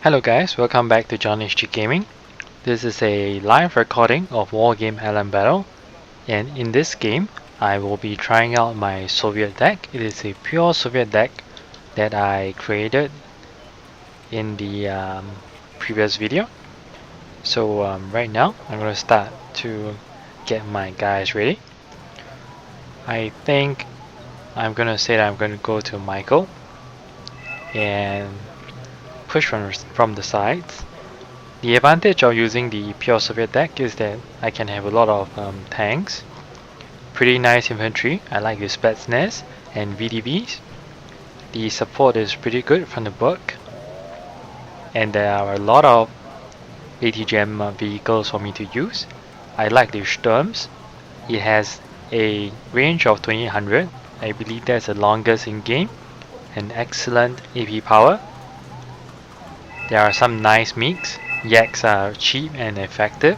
Hello guys, welcome back to John HG Gaming. This is a live recording of Wargame Airland Battle, and in this game I will be trying out my Soviet deck. It is a pure Soviet deck that I created in the previous video. So right now I'm going to start to get my guys ready. I think I'm going to say that I'm going to go to Michael and push from the sides. The advantage of using the pure Soviet deck is that I can have a lot of tanks, pretty nice infantry. I like the Spetsnaz and VDVs. The support is pretty good from the book, and there are a lot of ATGM vehicles for me to use. I like the Sturms. It has a range of 2800. I believe that's the longest in game, and excellent AP power. There are some nice mix. Yaks are cheap and effective,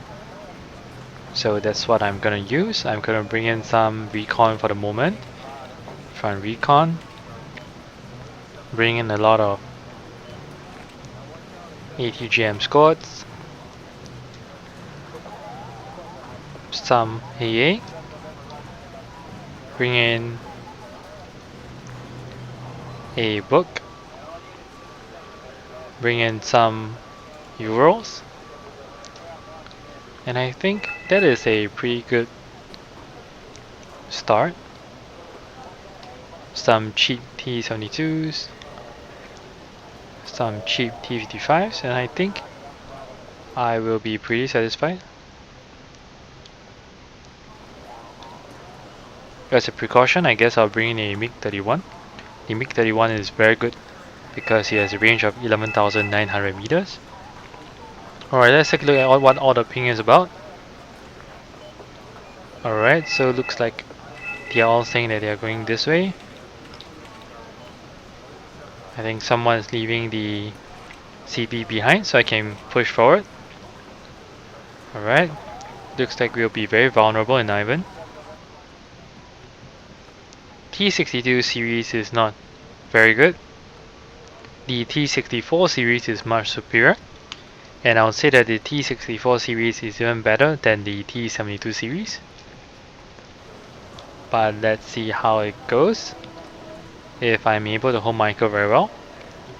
so that's what I'm gonna use. I'm gonna bring in some recon for the moment. Front recon, bring in a lot of ATGM squads, some AA, bring in a book, bring in some Euros, and I think that is a pretty good start. Some cheap T-72s, some cheap T-55s, and I think I will be pretty satisfied. As a precaution, I guess I'll bring in a MiG-31. The MiG-31 is very good because it has a range of 11,900 meters. Alright, let's take a look at what all the ping is about. Alright, so it looks like they are all saying that they are going this way. I think someone is leaving the CP behind, so I can push forward. Alright, looks like we'll be very vulnerable in Ivan. T-62 series is not very good. The T-64 series is much superior, and I would say that the T-64 series is even better than the T-72 series. But let's see how it goes. If I'm able to hold Michael very well,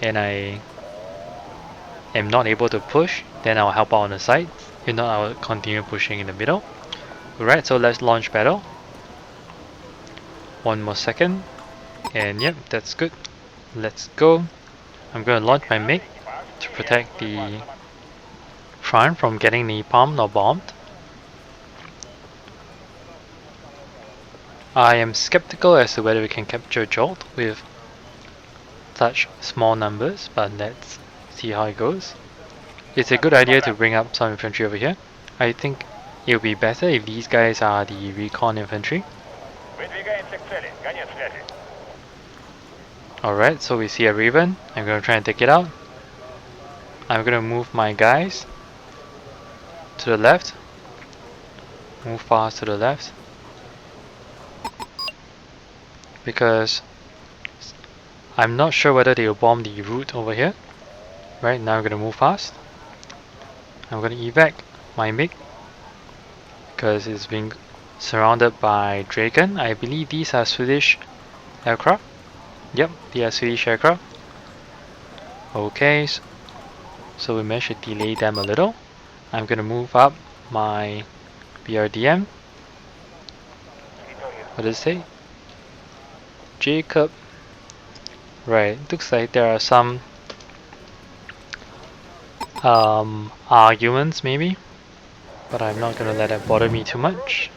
and I am not able to push, then I'll help out on the side. If not, I will continue pushing in the middle. Alright, so let's launch battle. One more second, and yep, that's good. Let's go. I'm going to launch my MiG to protect the front from getting napalmed or bombed. I am skeptical as to whether we can capture Jolt with such small numbers, but let's see how it goes. It's a good idea to bring up some infantry over here. I think it would be better if these guys are the recon infantry. Alright, so we see a Raven. I'm going to try and take it out. I'm going to move my guys to the left. Move fast to the left. Because I'm not sure whether they will bomb the route over here. Right, now I'm going to move fast. I'm going to evac my MiG because it's being surrounded by Draken. I believe these are Swedish aircraft. Yep, they are Swedish aircraft. Okay, so we managed to delay them a little. I'm going to move up my BRDM. What does it say? Jacob. Right, looks like there are some arguments maybe, but I'm not gonna let that bother me too much.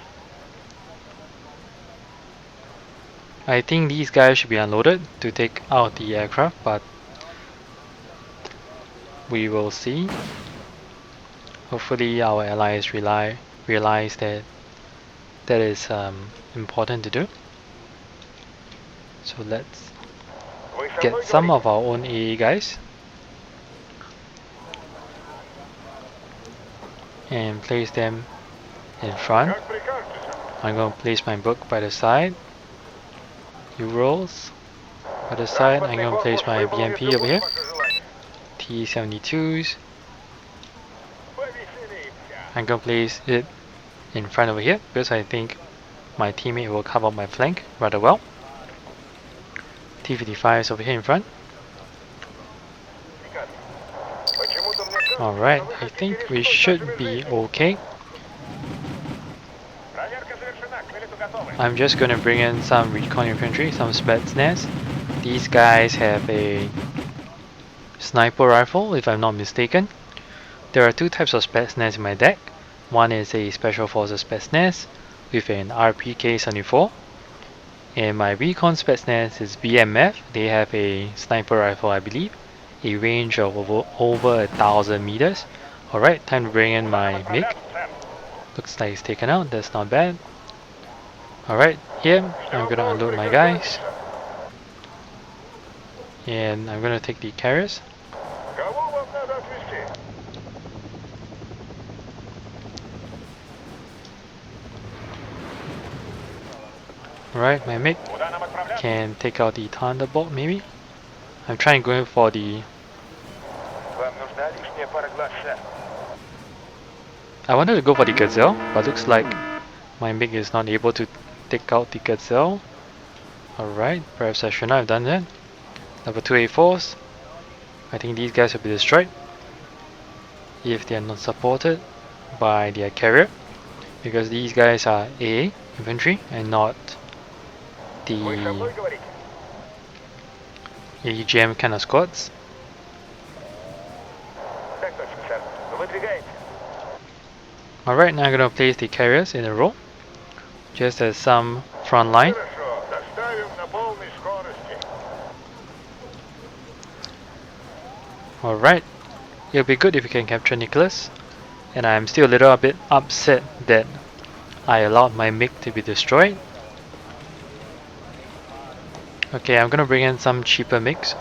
I think these guys should be unloaded to take out the aircraft, but we will see. Hopefully our allies realize that that is important to do. So let's get some of our own AA guys and place them in front. I'm going to place my book by the side. Euros by the side. I'm going to place my BMP over here. T-72s. I'm gonna place it in front over here because I think my teammate will cover my flank rather well. T-55s over here in front. Alright, I think we should be okay. I'm just gonna bring in some recon infantry, some Spetsnaz. These guys have a sniper rifle, if I'm not mistaken. There are two types of Spetsnaz in my deck. One is a Special Forces Spetsnaz with an RPK-74. And my recon Spetsnaz is BMF. They have a sniper rifle, I believe. A range of over 1,000 meters. Alright, time to bring in my MiG. Looks like it's taken out, that's not bad. Alright, here I'm gonna unload my guys. And I'm gonna take the carriers. Alright, my MiG can take out the Thunderbolt maybe. I'm trying to go for the... I wanted to go for the Gazelle, but looks like my MiG is not able to take out the Gazelle. Alright, perhaps I should not have done that. Number 2 A4s. I think these guys will be destroyed if they are not supported by their carrier, because these guys are A infantry and not the AGM kind of squads. Alright, now I'm gonna place the carriers in a row, just as some front line. Alright, it'll be good if we can capture Nicholas, and I'm still a little bit upset that I allowed my MiG to be destroyed. Okay, I'm gonna bring in some cheaper MiGs.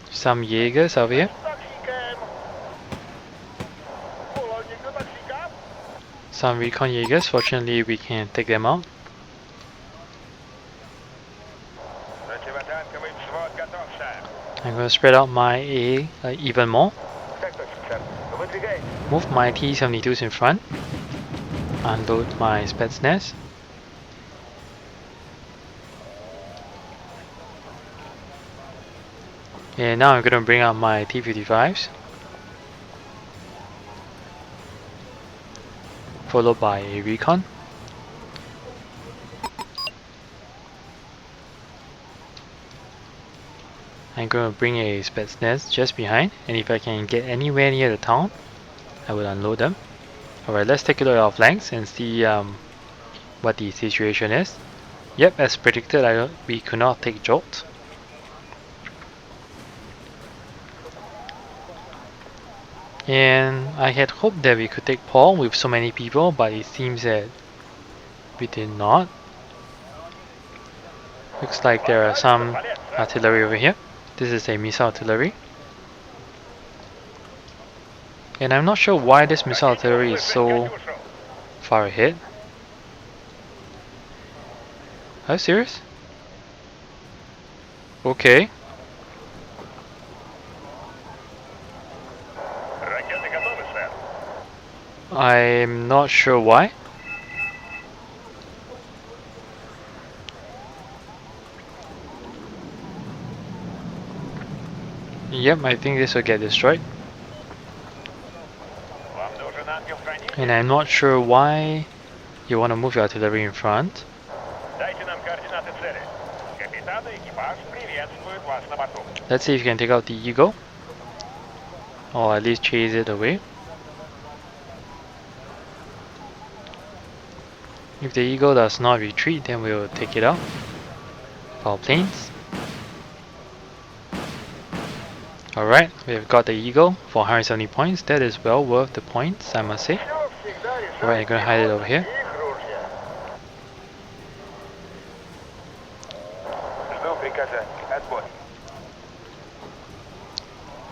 Some Jaegers over here. Some recon Jaegers, fortunately we can take them out. I'm going to spread out my A even more. Move my T-72s in front. Unload my Spetsnaz. And now I'm going to bring out my T-55s. Followed by a recon. I'm going to bring a Spetsnaz just behind, and if I can get anywhere near the town, I will unload them. Alright, let's take a look at our flanks and see what the situation is. Yep, as predicted, we could not take Jolt. And I had hoped that we could take Paul with so many people, but it seems that we did not. Looks like there are some artillery over here. This is a missile artillery. And I'm not sure why this missile artillery is so far ahead. Are you serious? Okay. I'm not sure why. Yep, I think this will get destroyed. And I'm not sure why you want to move your artillery in front. Let's see if you can take out the Eagle, or at least chase it away. If the Eagle does not retreat, then we will take it out of our planes. Alright, we've got the Eagle for 170 points. That is well worth the points, I must say. Alright, I'm gonna hide it over here.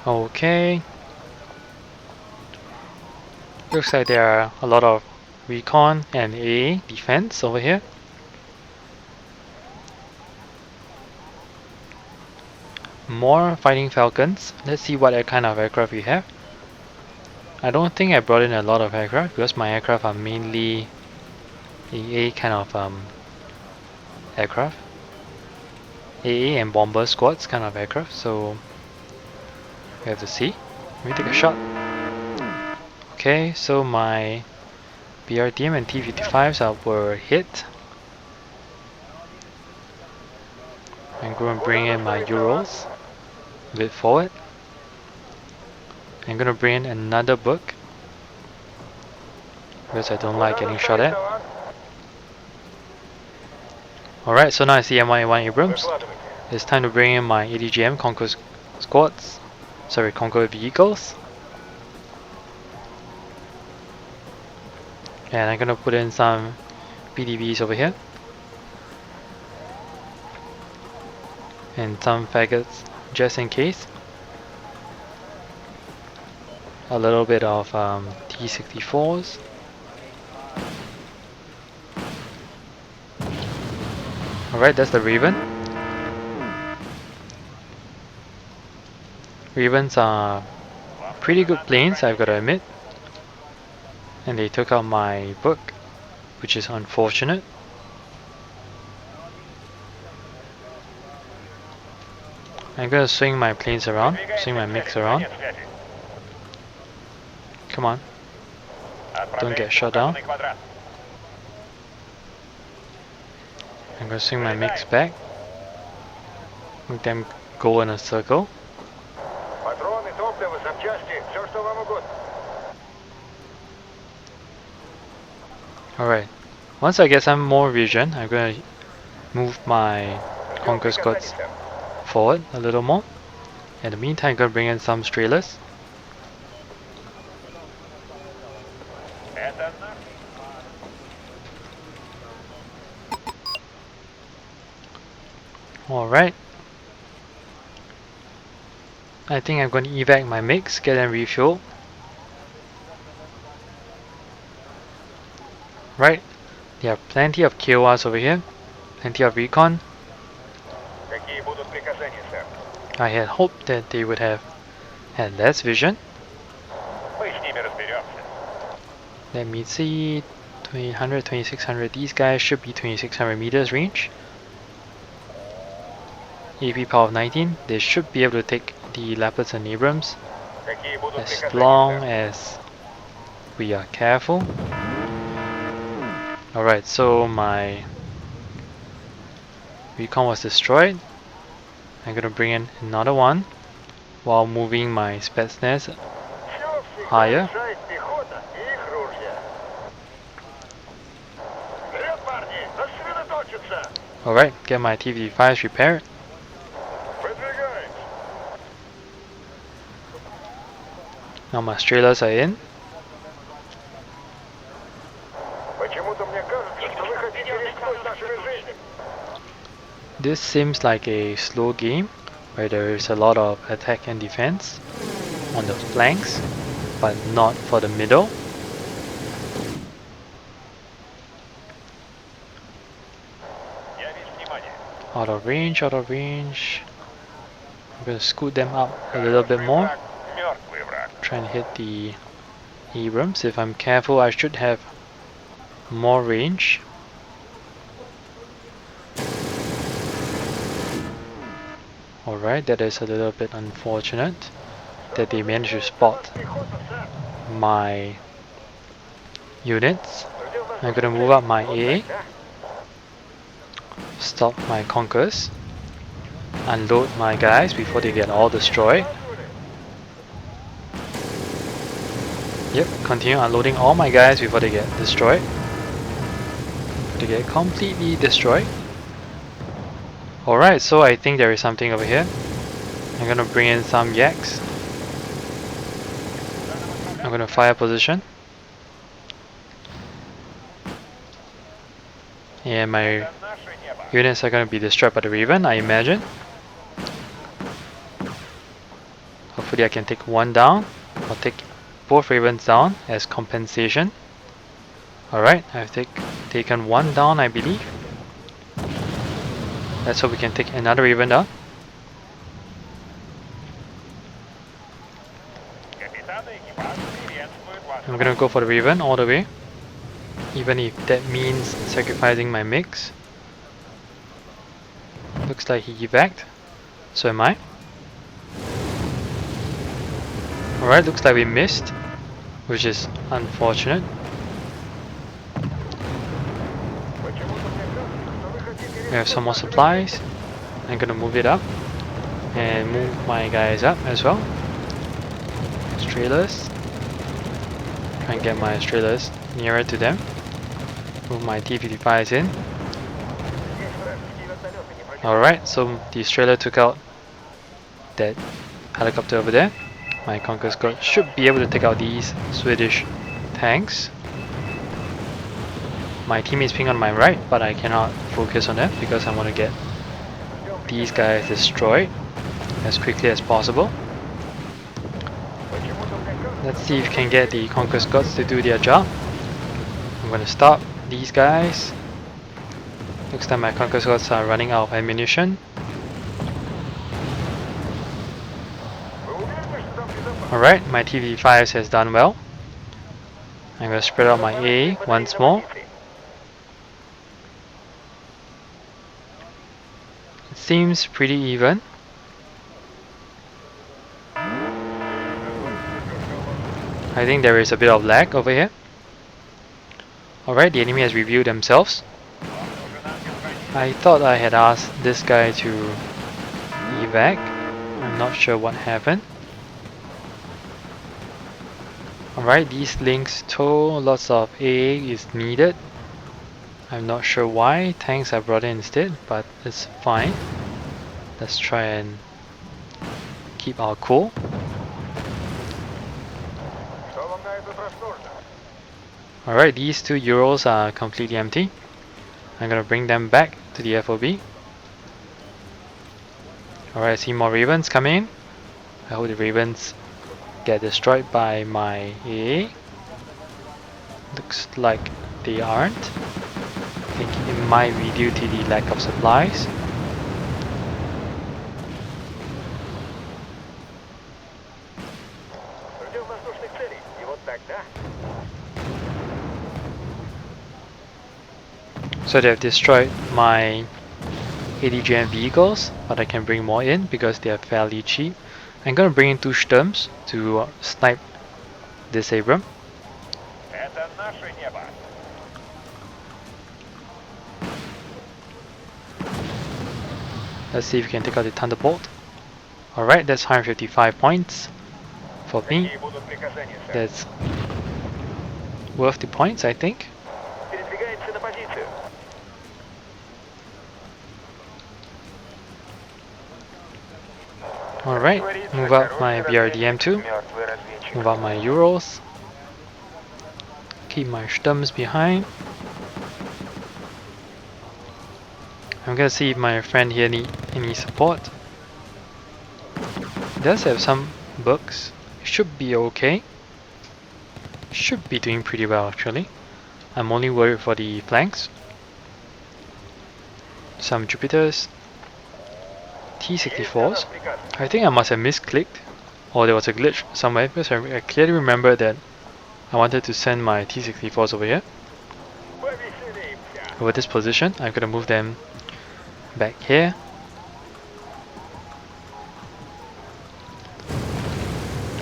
Okay. Looks like there are a lot of recon and AA defense over here. more fighting falcons. Let's see what kind of aircraft we have. I don't think I brought in a lot of aircraft because my aircraft are mainly AA kind of aircraft. AA and bomber squads kind of aircraft, so we have to see. Let me take a shot. Okay, so my BRDM and T-55s were hit. I'm going to bring in my Urals a bit forward. I'm going to bring in another book because I don't like getting shot at. Alright, so now I see M1A1 Abrams. It's time to bring in my ADGM Conquer squads. Sorry, Conquer vehicles. And I'm gonna put in some PDVs over here. And some faggots just in case. A little bit of T-64s. Alright, that's the Raven. Ravens are pretty good planes, I've got to admit. And they took out my book, which is unfortunate. I'm gonna swing my planes around, swing my mix around. Come on. Don't get shot down. I'm gonna swing my mix back. Make them go in a circle. Alright. Once I get some more vision, I'm gonna move my Conquer squads forward a little more. In the meantime, I'm gonna bring in some Strailers. Alright. I think I'm going to evac my mix, get them refueled. Right. There are plenty of KORs over here. Plenty of recon. I had hoped that they would have had less vision. Let me see. 200, 2600. These guys should be 2600 meters range. AP power of 19. They should be able to take the Leopards and Abrams as long as we are careful. Alright, so my recon was destroyed. I'm gonna bring in another one while moving my Spetsnaz higher. Alright, get my TV5s repaired. Now my Strailers are in. This seems like a slow game where there is a lot of attack and defense on the flanks, but not for the middle. Out of range, out of range. I'm gonna scoot them up a little bit more. Try and hit the Abrams. If I'm careful, I should have more range. Alright, that is a little bit unfortunate that they managed to spot my units. I'm gonna move up my AA, stop my Conquers, unload my guys before they get all destroyed. Yep, continue unloading all my guys before they get destroyed. They get completely destroyed. Alright, so I think there is something over here. I'm gonna bring in some yaks. I'm gonna fire position. And my units are gonna be destroyed by the Raven, I imagine. Hopefully I can take one down. I'll take both Ravens down as compensation. Alright, I've taken one down, I believe. Let's hope we can take another Raven down. I'm gonna go for the Raven all the way, even if that means sacrificing my mix. Looks like he evac'd, so am I. Alright, looks like we missed, which is unfortunate. We have some more supplies. I'm gonna move it up and move my guys up as well. Trailers. Try and get my trailers nearer to them. Move my T-55s in. Alright, so the trailer took out that helicopter over there. My Conquer Squad should be able to take out these Swedish tanks. My teammates ping on my right, but I cannot focus on them because I want to get these guys destroyed as quickly as possible. Let's see if we can get the Conquer Squads to do their job. I'm going to stop these guys. Looks like my Conquer Squads are running out of ammunition. Alright, my TV5s has done well. I'm going to spread out my A once more. It seems pretty even. I think there is a bit of lag over here. Alright, the enemy has reviewed themselves. I thought I had asked this guy to evac. I'm not sure what happened. Alright, these links tow, lots of AA is needed. I'm not sure why, tanks are brought in instead, but it's fine. Let's try and keep our cool. Alright, these two Euros are completely empty. I'm gonna bring them back to the FOB. Alright, I see more Ravens coming in. I hope the Ravens get destroyed by my AA. Looks like they aren't. I think it might be due to the lack of supplies. So they've destroyed my ADGM vehicles, but I can bring more in because they are fairly cheap. I'm gonna bring in 2 Sturms to snipe this Abram. Let's see if we can take out the Thunderbolt. Alright, that's 155 points for me. That's worth the points, I think. Alright, move up my BRDM2, move up my Euros, keep my Sturms behind. I'm gonna see if my friend here need any support. He does have some books, should be okay. Should be doing pretty well actually. I'm only worried for the flanks. Some Jupiters. T-64s. I think I must have misclicked, or there was a glitch somewhere because I clearly remember that I wanted to send my T-64s over here. Over this position, I'm gonna move them back here.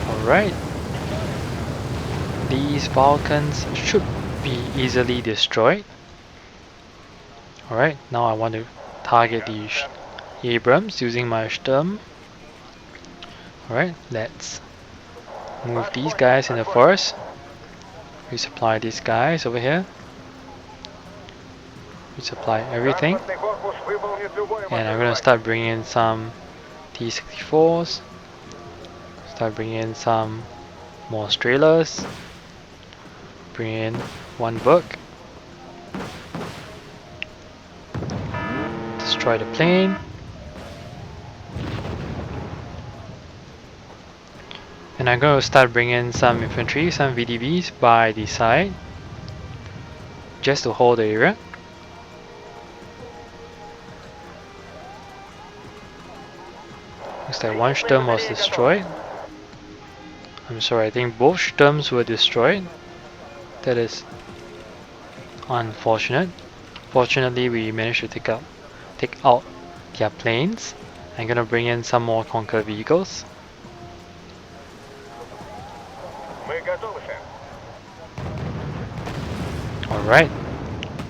Alright. These Falcons should be easily destroyed. Alright, now I want to target the Abrams using my Sturm. Alright, let's move these guys in the forest. Resupply these guys over here. Resupply everything. And I'm gonna start bringing in some T-64s. Start bringing in some more Strelers. Bring in 1 book. Destroy the plane. And I'm going to start bringing in some infantry, some VDVs by the side, just to hold the area. Looks like 1 Sturm was destroyed. I'm sorry, I think both Sturms were destroyed. That is unfortunate. Fortunately, we managed to take out their planes. I'm gonna bring in some more conquer vehicles. Alright,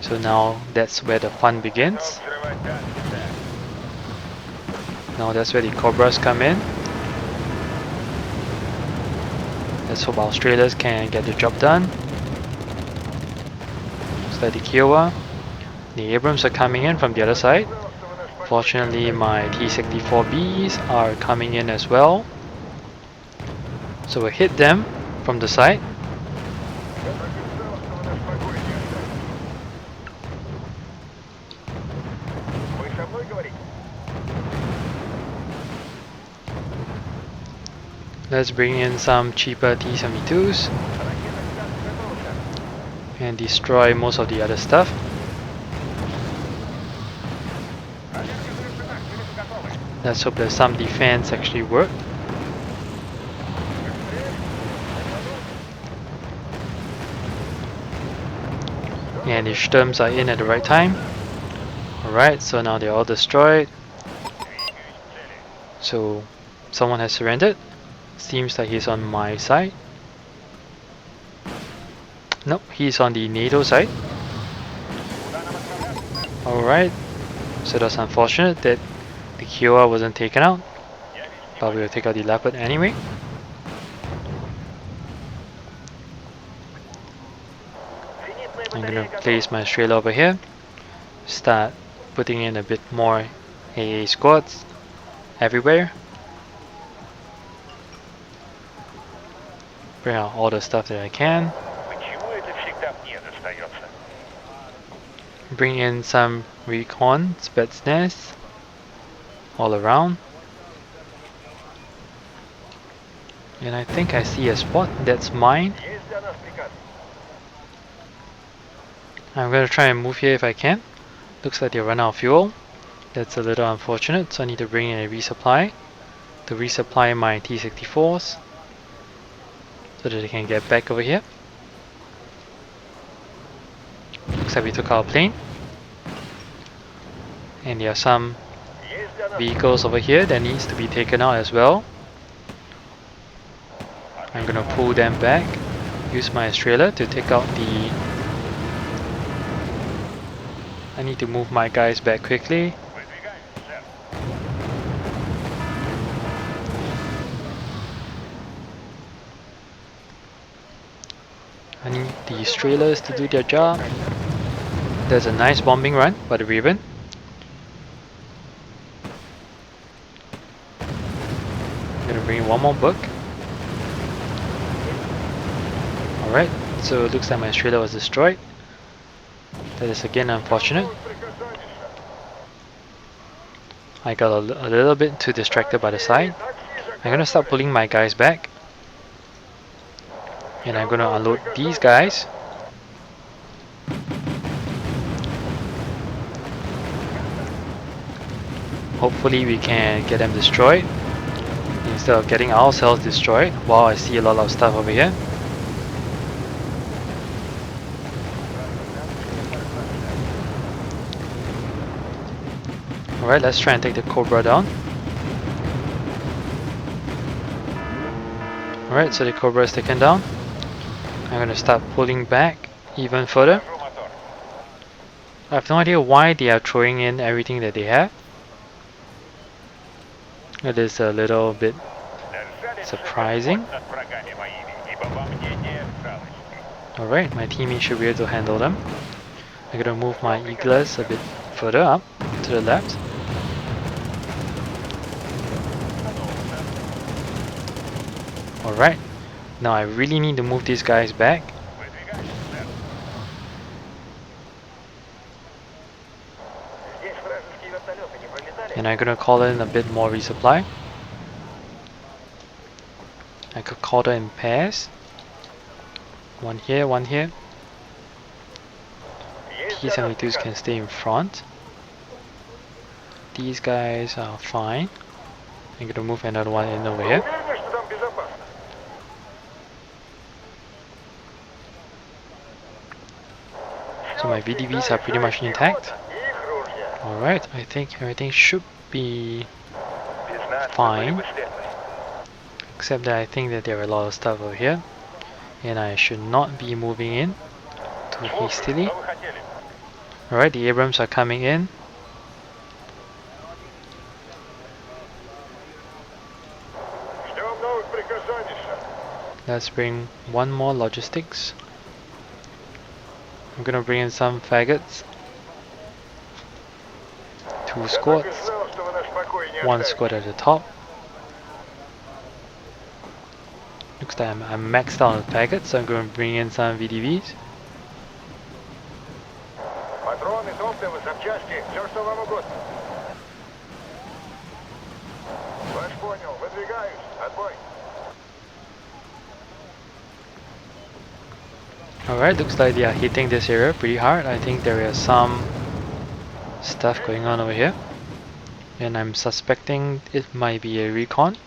so now that's where the fun begins. Now that's where the Cobras come in. Let's hope Australians can get the job done. Looks like the Kiowa. The Abrams are coming in from the other side. Fortunately, my T-64Bs are coming in as well. So we'll hit them from the side. Let's bring in some cheaper T-72s and destroy most of the other stuff. Let's hope that some defense actually worked. And the Sturms are in at the right time. Alright, so now they're all destroyed. So someone has surrendered. Seems like he's on my side. Nope, he's on the NATO side. Alright, so that's unfortunate that the Kiowa wasn't taken out. But we'll take out the Leopard anyway. I'm gonna place my Australia over here. Start putting in a bit more AA squads everywhere. Bring out all the stuff that I can. Bring in some recon Spetsnaz all around. And I think I see a spot that's mine. I'm gonna try and move here if I can. Looks like they run out of fuel. That's a little unfortunate, so I need to bring in a resupply to resupply my T-64s so that they can get back over here. Looks like we took our plane. And there are some vehicles over here that needs to be taken out as well. I'm gonna pull them back. Use my Australia to take out the... I need to move my guys back quickly. I need the Australians to do their job. There's a nice bombing run by the Raven. I'm gonna bring one more book. Alright, so it looks like my Australia was destroyed. That is again unfortunate. I got a little bit too distracted by the side. I'm gonna start pulling my guys back. And I'm gonna unload these guys. Hopefully we can get them destroyed instead of getting ourselves destroyed. Wow, I see a lot of stuff over here. Alright, let's try and take the Cobra down. Alright, so the Cobra is taken down. I'm gonna start pulling back even further. I have no idea why they are throwing in everything that they have. It is a little bit surprising. Alright, my teammates should be able to handle them. I'm gonna move my Eagles a bit further up to the left. Alright, now I really need to move these guys back. And I'm gonna call in a bit more resupply. I could call them in pairs. One here, one here. T-72s can stay in front. These guys are fine. I'm gonna move another one in over here. my VDVs are pretty much intact. Alright, I think everything should be fine. Except that I think that there are a lot of stuff over here. And I should not be moving in too hastily. Alright, the Abrams are coming in. Let's bring one more logistics. I'm gonna bring in some faggots. 2 squads. 1 squad at the top. Looks like I'm maxed out on faggots, so I'm gonna bring in some VDVs. Alright, looks like they are hitting this area pretty hard. I think there is some stuff going on over here. And I'm suspecting it might be a recon.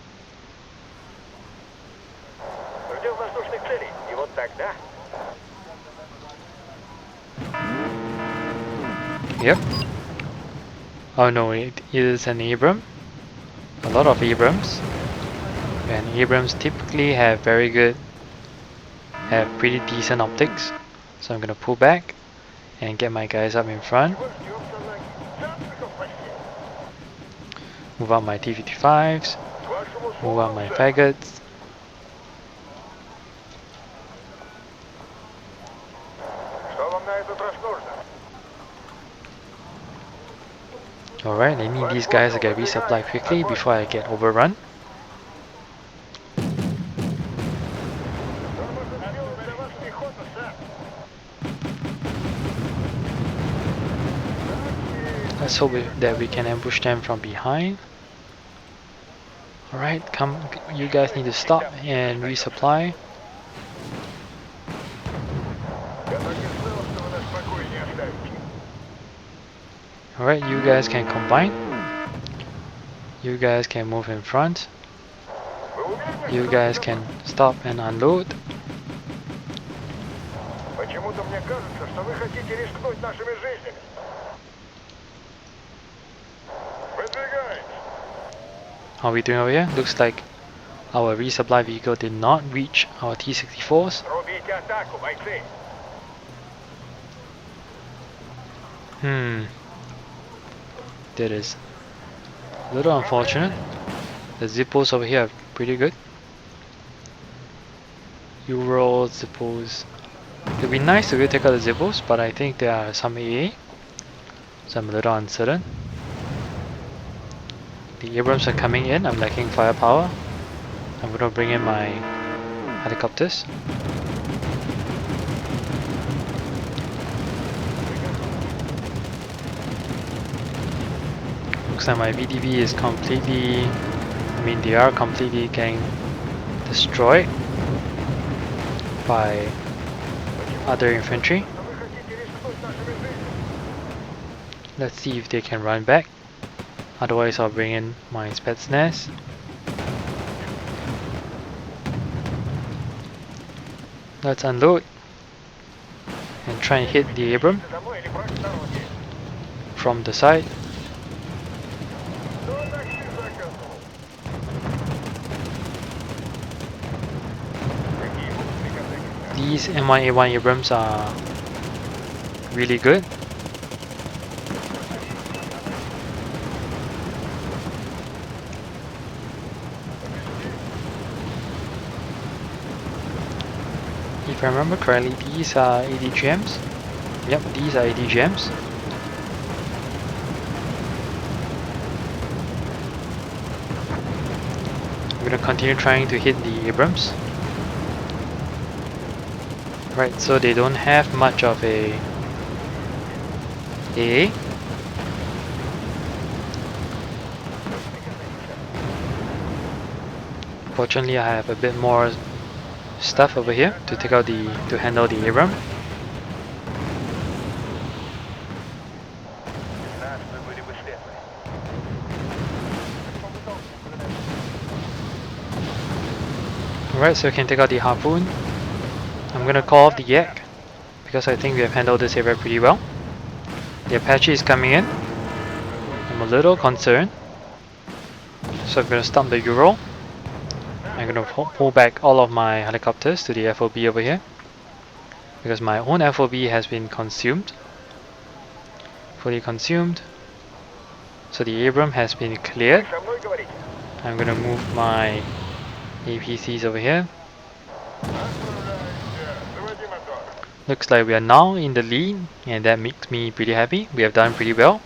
Yep. Oh no, it is an Abram. A lot of Abrams. And Abrams typically have pretty decent optics. So I'm gonna pull back and get my guys up in front. Move out my T-55s. Move out my faggots. Alright, I need these guys to get resupplied quickly before I get overrun. Let's hope that we can ambush them from behind. Alright, come, you guys need to stop and resupply. Alright, you guys can combine. You guys can move in front. You guys can stop and unload. How are we doing over here? Looks like our resupply vehicle did not reach our T-64s. That is a little unfortunate. The Zippos over here are pretty good. Euro Zippos. It would be nice to go take out the Zippos, but I think there are some AA. So I'm a little uncertain. The Abrams are coming in. I'm lacking firepower. I'm gonna bring in my helicopters. Looks like my VDV is completely, they are completely getting destroyed by other infantry. Let's see if they can run back. Otherwise I'll bring in my Spetsnaz. Let's unload and try and hit the Abram from the side. These M1A1 Abrams are really good. If I remember correctly, these are ADGMs. Yep, these are ADGMs. I'm gonna continue trying to hit the Abrams. Right, so they don't have much of a AA. Fortunately, I have a bit more stuff over here to take out to handle the Abram. Alright, so we can take out the Harpoon. I'm gonna call off the Yak because I think we have handled this area pretty well. The Apache is coming in. I'm a little concerned. So I'm going to stop the Ural. I'm going to pull back all of my helicopters to the FOB over here, because my own FOB has been consumed. Fully consumed. So the Abram has been cleared. I'm going to move my APCs over here. Looks like we are now in the lead, and that makes me pretty happy. We have done pretty well.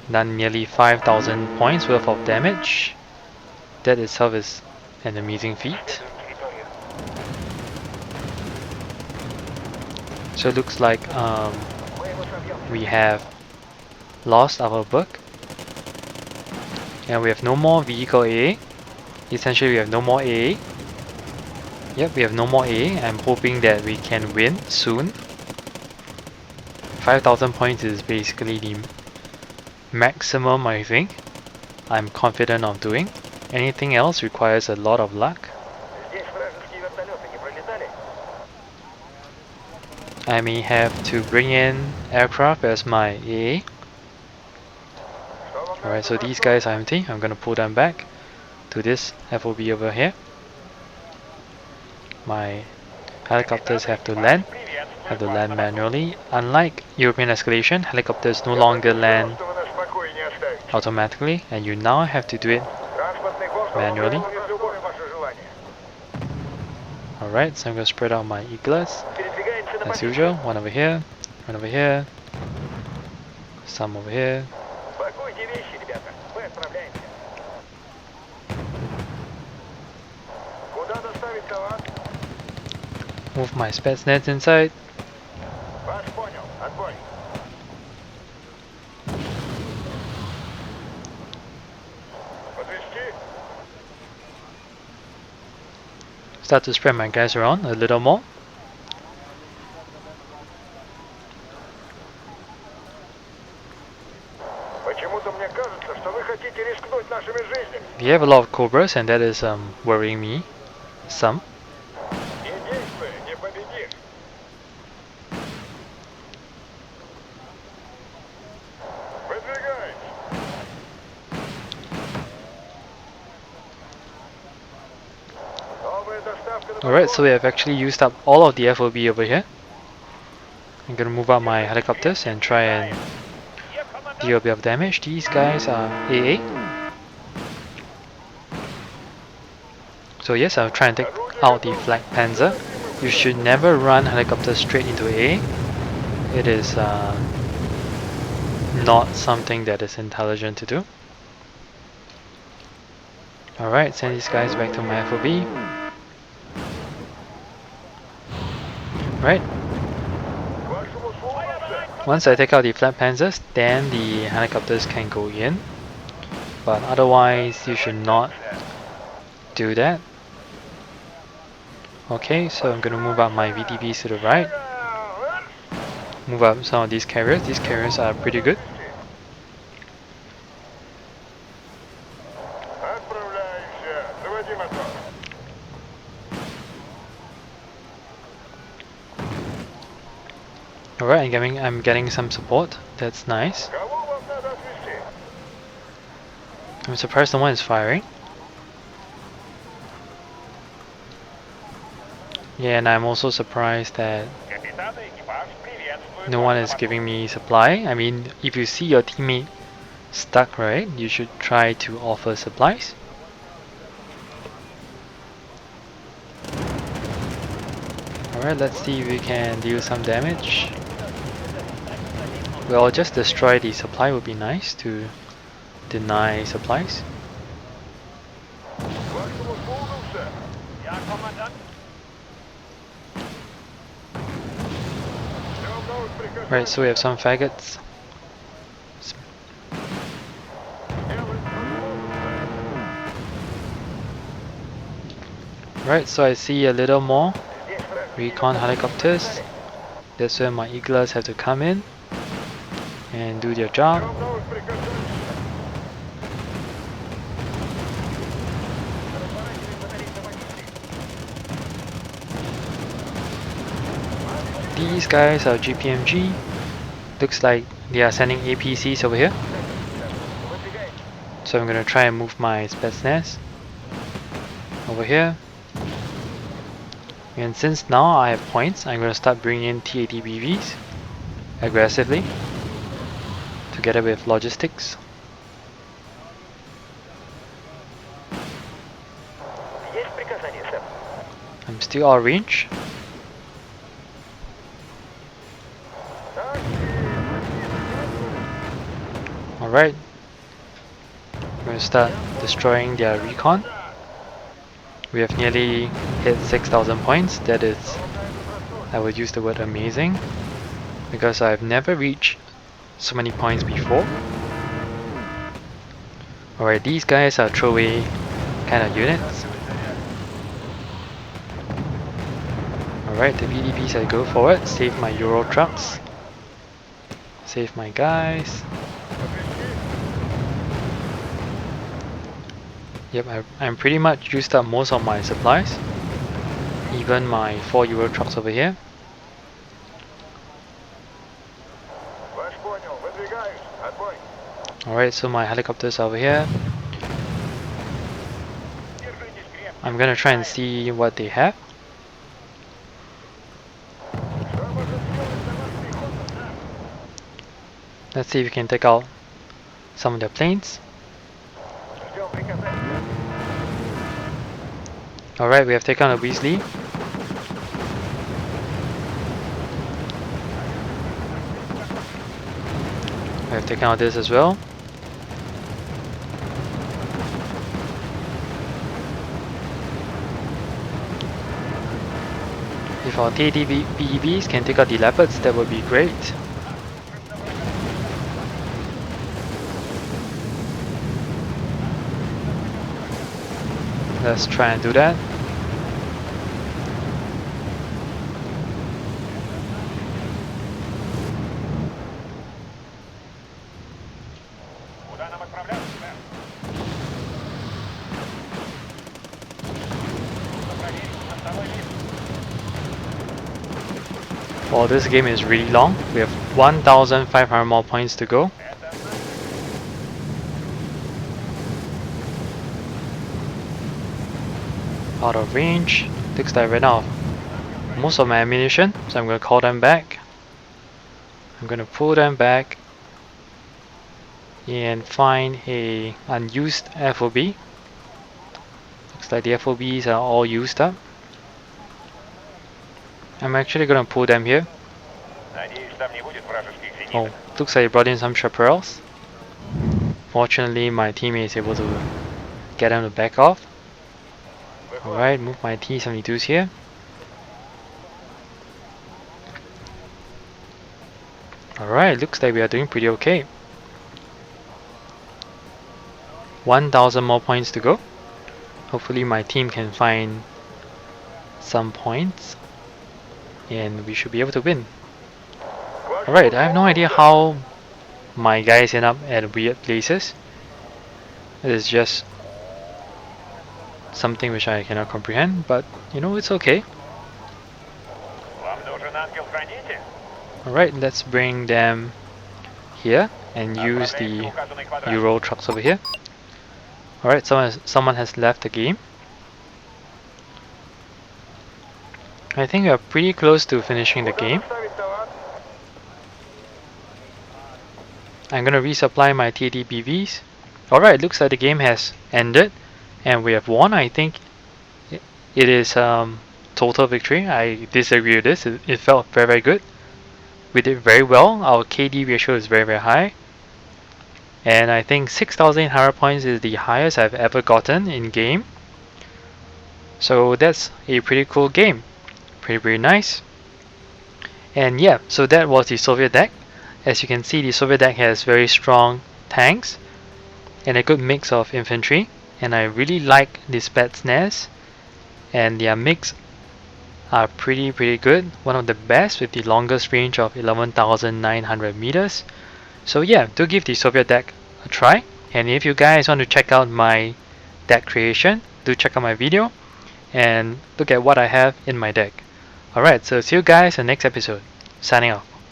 Done nearly 5,000 points worth of damage. That itself is an amazing feat. So it looks like we have lost our book, and we have no more vehicle AA. Essentially we have no more AA. Yep, we have no more AA. I'm hoping that we can win soon. 5,000 points is basically the maximum I think I'm confident of doing. Anything else requires a lot of luck. I may have to bring in aircraft as my AA. Alright, so these guys are empty. I'm gonna pull them back to this FOB over here. My helicopters have to land manually. Unlike European escalation, helicopters no longer land automatically, and you now have to do it manually. Alright, so I'm going to spread out my eagles as usual. One over here, some over here. Move my Spetsnaz inside. Start to spread my guys around a little more. We have a lot of Cobras, and that is worrying me some. Alright, so we have actually used up all of the FOB over here. I'm gonna move out my helicopters and try and deal a bit of damage. These guys are AA. So yes, I'll try and take out the Flak Panzer. You should never run helicopters straight into AA. It is not something that is intelligent to do. Alright, send these guys back to my FOB. Right. Once I take out the Flak Panzers, then the helicopters can go in. But otherwise, you should not do that. Okay, so I'm gonna move out my VDBs to the right. Move up some of these carriers. These carriers are pretty good. Alright, I'm getting some support. That's nice. I'm surprised no one is firing. Yeah, and I'm also surprised that no one is giving me supply. I mean, if you see your teammate stuck, right, you should try to offer supplies. Alright, let's see if we can deal some damage. Well, just destroy the supply would be nice to deny supplies. Right, so we have some faggots. Right, so I see a little more recon helicopters. That's where my eagles have to come in and do their job. these guys are GPMG. Looks like they are sending APCs over here. So I'm gonna try and move my Spetsnaz over here. And since now I have points, I'm gonna start bringing in TATBVs aggressively, together with logistics. I'm still out of range. Alright. I'm going to start destroying their recon. We have nearly hit 6,000 points. That is, I would use the word amazing, because I've never reached so many points before. Alright, these guys are throwaway kind of units. Alright, the PDPs I go forward, save my Euro trucks, save my guys. Yep, I'm pretty much used up most of my supplies, even my 4 Euro trucks over here. Alright, so my helicopters are over here. I'm gonna try and see what they have. Let's see if we can take out some of their planes. Alright, we have taken out a Weasley. We have taken out this as well. If our TATBVs can take out the leopards, that would be great. Let's try and do that. Well, this game is really long. We have 1,500 more points to go. Out of range. Looks like I ran out of most of my ammunition, so I'm going to call them back. I'm going to pull them back and find a unused FOB. Looks like the FOBs are all used up. I'm actually going to pull them here. Oh, looks like I brought in some chaparrals. Fortunately, my teammate is able to get them to back off. Alright, move my T-72s here. Alright, looks like we are doing pretty okay. 1,000 more points to go. Hopefully my team can find some points and we should be able to win. Alright, I have no idea how my guys end up at weird places. It is just something which I cannot comprehend, but you know, it's okay. Alright, let's bring them here and use the Euro trucks over here. Alright, someone has left the game. I think we are pretty close to finishing the game. I'm gonna resupply my TATBVs. Alright, looks like the game has ended and we have won. I think it is total victory. I disagree with this. It felt very, very good. We did very well. Our KD ratio is very, very high. And I think 6,800 points is the highest I've ever gotten in game. So that's a pretty cool game. Pretty nice. And yeah, so that was the Soviet deck. As you can see, the Soviet deck has very strong tanks and a good mix of infantry. And I really like the Spetsnaz, and their mix are pretty good. One of the best with the longest range of 11,900 meters. So yeah, do give the Soviet deck a try. And if you guys want to check out my deck creation, do check out my video and look at what I have in my deck. Alright, so see you guys in the next episode. Signing out.